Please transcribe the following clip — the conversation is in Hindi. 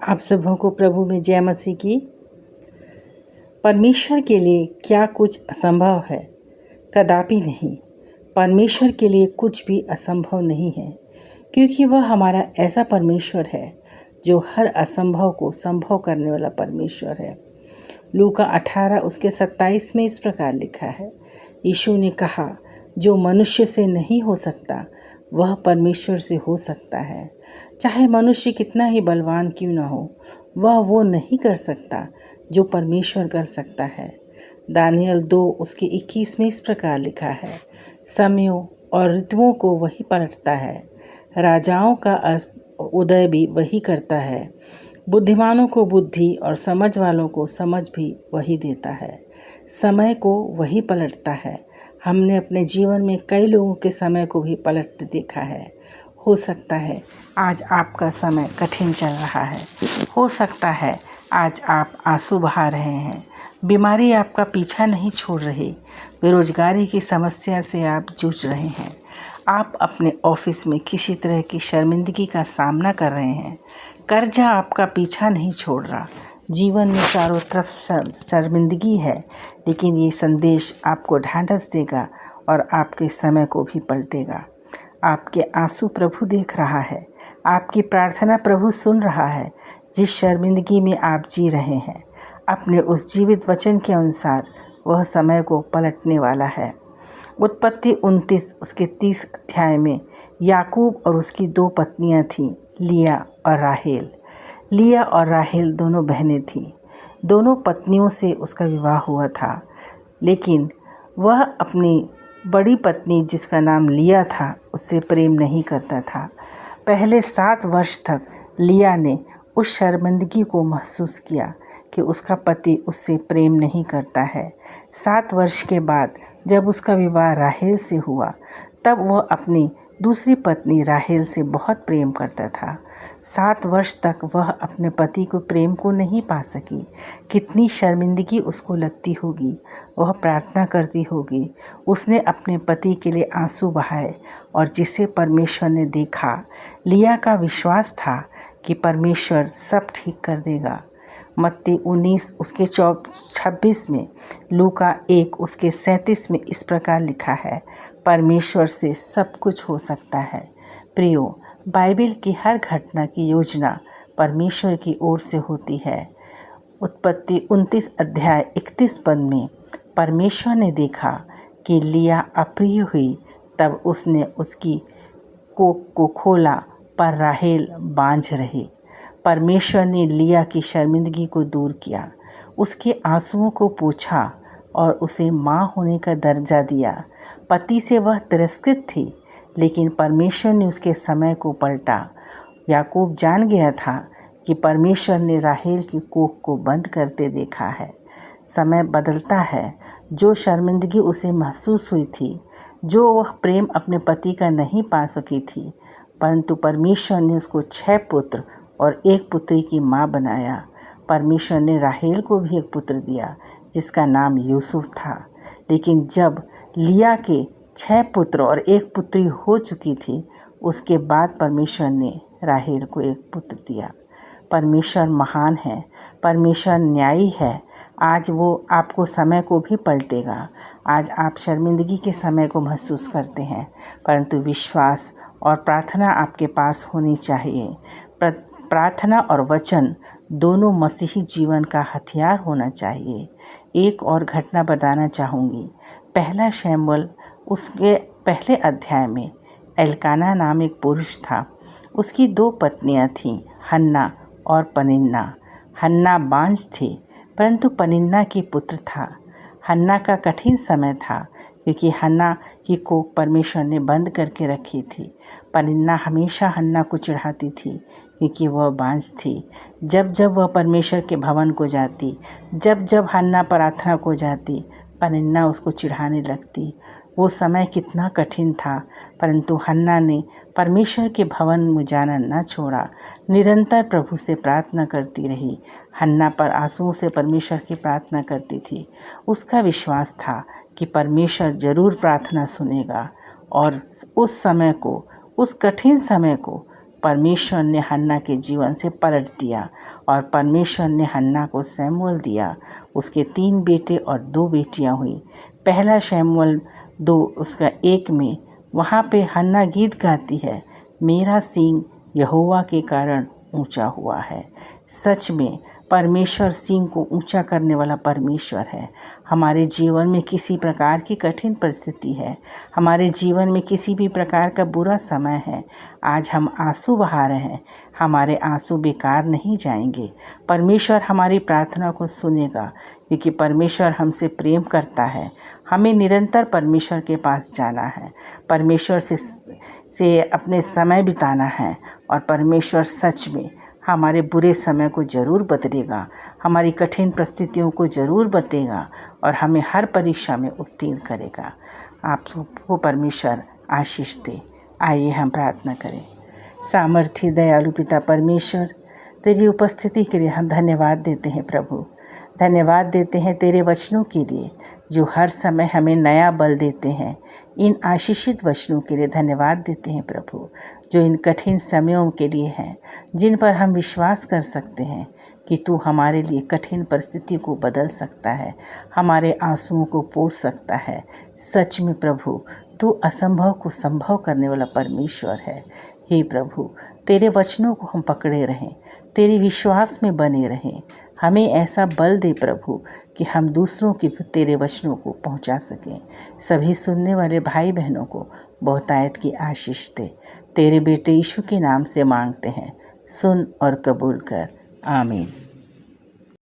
आप सबों को प्रभु में जय मसीह की। परमेश्वर के लिए क्या कुछ असंभव है? कदापि नहीं। परमेश्वर के लिए कुछ भी असंभव नहीं है, क्योंकि वह हमारा ऐसा परमेश्वर है जो हर असंभव को संभव करने वाला परमेश्वर है। लूका 18 उसके 27 में इस प्रकार लिखा है, यीशु ने कहा, जो मनुष्य से नहीं हो सकता वह परमेश्वर से हो सकता है। चाहे मनुष्य कितना ही बलवान क्यों न हो, वह वो नहीं कर सकता जो परमेश्वर कर सकता है। दानियल 2 उसके 21 में इस प्रकार लिखा है, समयों और ऋतुओं को वही पलटता है, राजाओं का उदय भी वही करता है, बुद्धिमानों को बुद्धि और समझ वालों को समझ भी वही देता है। समय को वही पलटता है। हमने अपने जीवन में कई लोगों के समय को भी पलटते देखा है। हो सकता है आज आपका समय कठिन चल रहा है, हो सकता है आज आप आंसू बहा रहे हैं, बीमारी आपका पीछा नहीं छोड़ रही, बेरोजगारी की समस्या से आप जूझ रहे हैं, आप अपने ऑफिस में किसी तरह की शर्मिंदगी का सामना कर रहे हैं, कर्जा आपका पीछा नहीं छोड़ रहा, जीवन में चारों तरफ शर्मिंदगी है, लेकिन ये संदेश आपको ढांढस देगा और आपके समय को भी पलटेगा। आपके आंसू प्रभु देख रहा है, आपकी प्रार्थना प्रभु सुन रहा है। जिस शर्मिंदगी में आप जी रहे हैं, अपने उस जीवित वचन के अनुसार वह समय को पलटने वाला है। उत्पत्ति 29 उसके 30 अध्याय में याकूब और उसकी 2 पत्नियां थीं, लिया और राहेल। लिया और राहेल दोनों बहनें थीं। दोनों पत्नियों से उसका विवाह हुआ था, लेकिन वह अपनी बड़ी पत्नी जिसका नाम लिया था उससे प्रेम नहीं करता था। पहले 7 वर्ष तक लिया ने उस शर्मिंदगी को महसूस किया कि उसका पति उससे प्रेम नहीं करता है। 7 वर्ष के बाद जब उसका विवाह राहेल से हुआ, तब वह अपनी दूसरी पत्नी राहेल से बहुत प्रेम करता था। 7 वर्ष तक वह अपने पति को प्रेम को नहीं पा सकी। कितनी शर्मिंदगी उसको लगती होगी। वह प्रार्थना करती होगी। उसने अपने पति के लिए आंसू बहाए और जिसे परमेश्वर ने देखा। लिया का विश्वास था कि परमेश्वर सब ठीक कर देगा। मत्ती 19 उसके 26 में, लूका 1 उसके 37 में इस प्रकार लिखा है, परमेश्वर से सब कुछ हो सकता है। प्रियो, बाइबल की हर घटना की योजना परमेश्वर की ओर से होती है। उत्पत्ति 29 अध्याय 31 पद में परमेश्वर ने देखा कि लिया अप्रिय हुई, तब उसने उसकी कोख को खोला, पर राहेल बांझ रही। परमेश्वर ने लिया की शर्मिंदगी को दूर किया, उसके आंसुओं को पोंछा और उसे माँ होने का दर्जा दिया। पति से वह तिरस्कृत थी, लेकिन परमेश्वर ने उसके समय को पलटा। याकूब जान गया था कि परमेश्वर ने राहेल की कोख को बंद करते देखा है। समय बदलता है। जो शर्मिंदगी उसे महसूस हुई थी, जो वह प्रेम अपने पति का नहीं पा सकी थी, परंतु परमेश्वर ने उसको 6 पुत्र और 1 पुत्री की माँ बनाया। परमेश्वर ने राहेल को भी एक पुत्र दिया जिसका नाम यूसुफ था। लेकिन जब लिया के 6 पुत्र और 1 पुत्री हो चुकी थी, उसके बाद परमेश्वर ने राहेल को 1 पुत्र दिया। परमेश्वर महान है, परमेश्वर न्यायी है। आज वो आपको समय को भी पलटेगा। आज आप शर्मिंदगी के समय को महसूस करते हैं, परंतु विश्वास और प्रार्थना आपके पास होनी चाहिए। प्रार्थना और वचन दोनों मसीही जीवन का हथियार होना चाहिए। एक और घटना बताना चाहूँगी। 1 शमूएल उसके पहले अध्याय में एल्काना नाम एक पुरुष था। उसकी 2 पत्नियां थीं, हन्ना और पनिन्ना। हन्ना बांझ थी, परंतु पनिन्ना की पुत्र था। हन्ना का कठिन समय था, क्योंकि हन्ना की कोख परमेश्वर ने बंद करके रखी थी। पनिन्ना हमेशा हन्ना को चिढ़ाती थी, क्योंकि वह बांझ थी। जब जब वह परमेश्वर के भवन को जाती, जब जब हन्ना प्रार्थना को जाती, पनिन्ना उसको चिढ़ाने लगती। वो समय कितना कठिन था, परंतु हन्ना ने परमेश्वर के भवन में जाना न छोड़ा, निरंतर प्रभु से प्रार्थना करती रही। हन्ना पर आंसुओं से परमेश्वर की प्रार्थना करती थी। उसका विश्वास था कि परमेश्वर जरूर प्रार्थना सुनेगा और उस समय को, उस कठिन समय को परमेश्वर ने हन्ना के जीवन से पलट दिया और परमेश्वर ने हन्ना को शमूएल दिया। उसके 3 बेटे और 2 बेटियां हुई। पहला शमूएल 2 उसका 1 में वहाँ पे हन्ना गीत गाती है, मेरा सींग यहोवा के कारण ऊंचा हुआ है। सच में परमेश्वर सींग को ऊंचा करने वाला परमेश्वर है। हमारे जीवन में किसी प्रकार की कठिन परिस्थिति है, हमारे जीवन में किसी भी प्रकार का बुरा समय है, आज हम आंसू बहा रहे हैं, हमारे आंसू बेकार नहीं जाएंगे। परमेश्वर हमारी प्रार्थना को सुनेगा, क्योंकि परमेश्वर हमसे प्रेम करता है। हमें निरंतर परमेश्वर के पास जाना है, परमेश्वर से अपने समय बिताना है और परमेश्वर सच में हमारे बुरे समय को ज़रूर बदलेगा, हमारी कठिन परिस्थितियों को ज़रूर बदलेगा और हमें हर परीक्षा में उत्तीर्ण करेगा। आप सबको परमेश्वर आशीष दे। आइए हम प्रार्थना करें। सामर्थी दयालु पिता परमेश्वर, तेरी उपस्थिति के लिए हम धन्यवाद देते हैं प्रभु। धन्यवाद देते हैं तेरे वचनों के लिए जो हर समय हमें नया बल देते हैं। इन आशीषित वचनों के लिए धन्यवाद देते हैं प्रभु, जो इन कठिन समयों के लिए हैं, जिन पर हम विश्वास कर सकते हैं कि तू हमारे लिए कठिन परिस्थिति को बदल सकता है, हमारे आंसुओं को पोंछ सकता है। सच में प्रभु, तू असंभव को संभव करने वाला परमेश्वर है। हे प्रभु, तेरे वचनों को हम पकड़े रहें, तेरे विश्वास में बने रहें। हमें ऐसा बल दे प्रभु कि हम दूसरों के तेरे वचनों को पहुंचा सकें। सभी सुनने वाले भाई बहनों को बहुतायत की आशीष दे। तेरे बेटे यीशु के नाम से मांगते हैं, सुन और कबूल कर। आमीन।